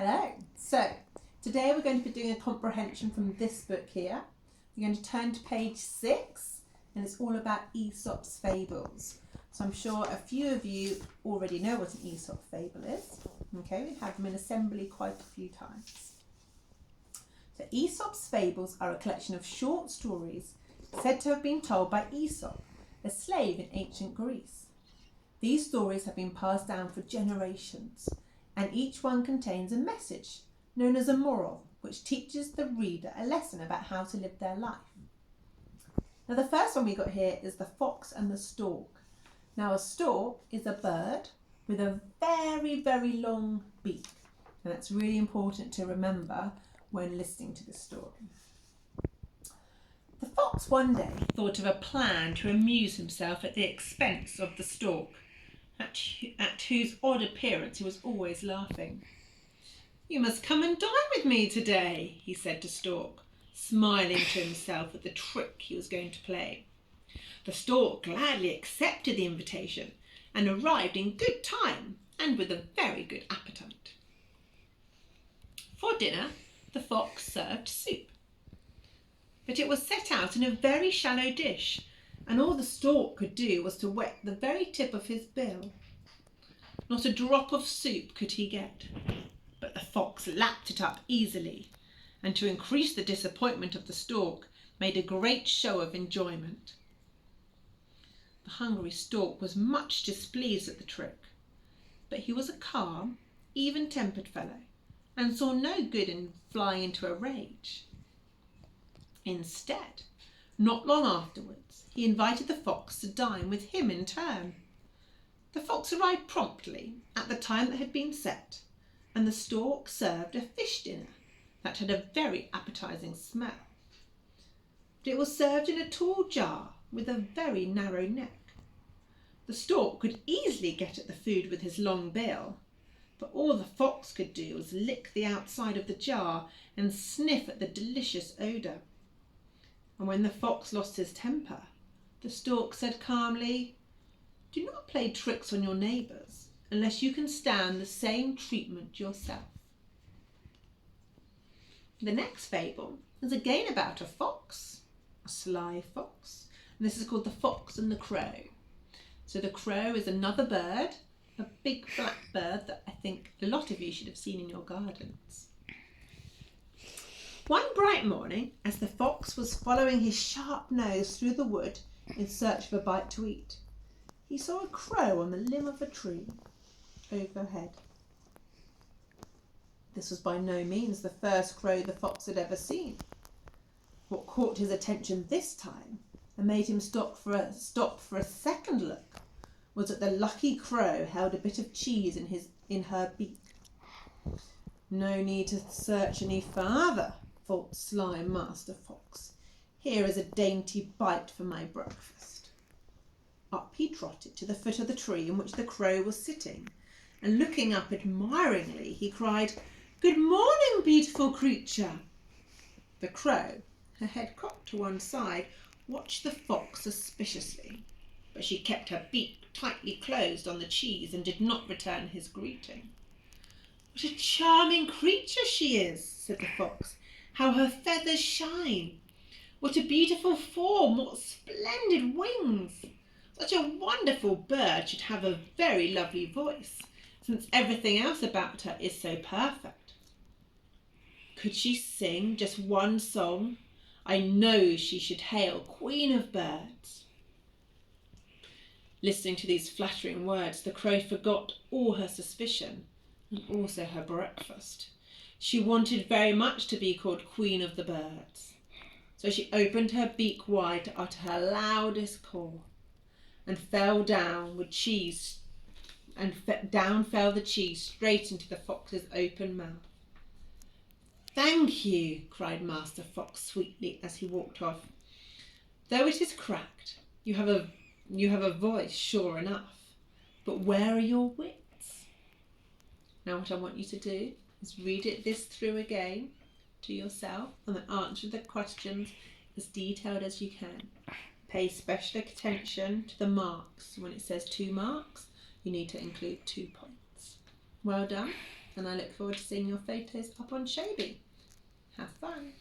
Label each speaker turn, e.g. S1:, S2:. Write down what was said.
S1: Hello. So today we're going to be doing a comprehension from this book here. We're going to turn to page 6 and it's all about Aesop's Fables. So I'm sure a few of you already know what an Aesop fable is. Okay, we've had them in assembly quite a few times. So Aesop's Fables are a collection of short stories said to have been told by Aesop, a slave in ancient Greece. These stories have been passed down for generations, and each one contains a message known as a moral, which teaches the reader a lesson about how to live their life. Now the first one we got here is The Fox and the Stork. Now a stork is a bird with a very, very long beak, and that's really important to remember when listening to this story. The fox one day thought of a plan to amuse himself at the expense of the stork, at whose odd appearance he was always laughing. "You must come and dine with me today," he said to Stork, smiling to himself at the trick he was going to play. The stork gladly accepted the invitation and arrived in good time and with a very good appetite. For dinner, the fox served soup, but it was set out in a very shallow dish, and all the stork could do was to wet the very tip of his bill. Not a drop of soup could he get, but the fox lapped it up easily, and to increase the disappointment of the stork, made a great show of enjoyment. The hungry stork was much displeased at the trick, but he was a calm, even-tempered fellow, and saw no good in flying into a rage. Instead, not long afterwards, he invited the fox to dine with him in turn. The fox arrived promptly at the time that had been set, and the stork served a fish dinner that had a very appetizing smell. But it was served in a tall jar with a very narrow neck. The stork could easily get at the food with his long bill, but all the fox could do was lick the outside of the jar and sniff at the delicious odour. And when the fox lost his temper, the stork said calmly, "Do not play tricks on your neighbours unless you can stand the same treatment yourself." The next fable is again about a fox, a sly fox, and this is called The Fox and the Crow. So the crow is another bird, a big black bird that I think a lot of you should have seen in your gardens. One bright morning, as the fox was following his sharp nose through the wood in search of a bite to eat, he saw a crow on the limb of a tree overhead. This was by no means the first crow the fox had ever seen. What caught his attention this time and made him stop for a second look was that the lucky crow held a bit of cheese in her beak. "No need to search any farther," thought sly Master Fox. "Here is a dainty bite for my breakfast." Up he trotted to the foot of the tree in which the crow was sitting, and looking up admiringly, he cried, "Good morning, beautiful creature." The crow, her head cocked to one side, watched the fox suspiciously, but she kept her beak tightly closed on the cheese and did not return his greeting. "What a charming creature she is," said the fox. "How her feathers shine! What a beautiful form! What splendid wings! Such a wonderful bird should have a very lovely voice, since everything else about her is so perfect. Could she sing just one song, I know she should hail Queen of Birds." Listening to these flattering words, the crow forgot all her suspicion and also her breakfast. She wanted very much to be called Queen of the Birds. So she opened her beak wide to utter her loudest call, and fell down with cheese, and down fell the cheese straight into the fox's open mouth. "Thank you," cried Master Fox sweetly as he walked off. "Though it is cracked, you have a voice sure enough, but where are your wits?" Now what I want you to do is read this through again to yourself and then answer the questions as detailed as you can. Pay special attention to the marks. When it says 2 marks, you need to include 2 points. Well done, and I look forward to seeing your photos up on Shobi. Have fun!